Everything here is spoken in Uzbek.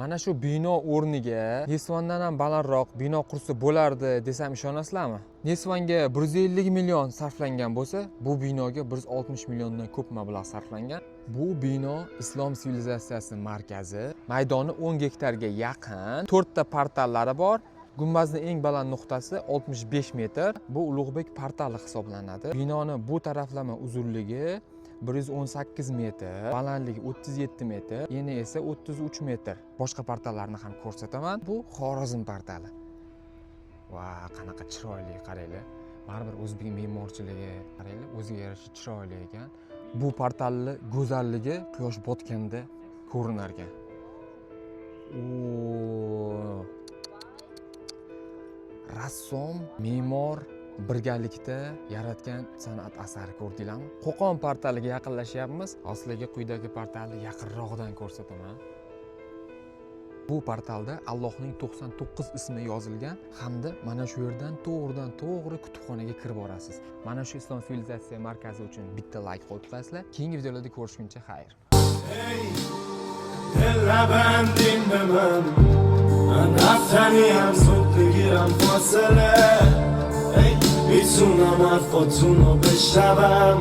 Mana shu bino o'rniga Nesvandan ham balandroq bino qursa bo'lardi desam ishonasizlarmi? Nesvanga 150 million sarflangan bo'lsa, bu binoga 160 milliondan ko'p mablag' sarflangan. Bu bino Islom sivilizatsiyasi markazi, maydoni 10 gektarga yaqin, 4 ta portallari bor. Gumbazning eng baland nuqtasi 65 metr. Bu Ulug'bek portali hisoblanadi. Binoni bu taraflama uzunligi 118 metr, balandligi 37 metr, eni esa 33 metr. Boshqa portallarni ham ko'rsataman. Bu Xorazm portali. Va qanaqa chiroyli qaranglar. Baribir o'zbek me'morchiligi qaranglar, o'ziga yarasha chiroyli ekan. Bu portalning go'zalligi quyosh botganda ko'rinar ekan. Rassom, me'mor birgalikda yaratgan san'at asari ko'rdinglarmi? Qo'qon portaliga yaqinlashyapmiz. Sizlarga quyidagi portalni yaqinroqdan ko'rsataman. Bu portalda Allohning 99 ismi yozilgan hamda mana shu yerdan to'g'ri kutubxonaga kirib borasiz. Mana shu Islom sivilizatsiya markazi uchun bitta like qo'yib qo'yasizlar. Keyingi videolarda ko'rishguncha xayr. میتونم حرفاتونو بشنوم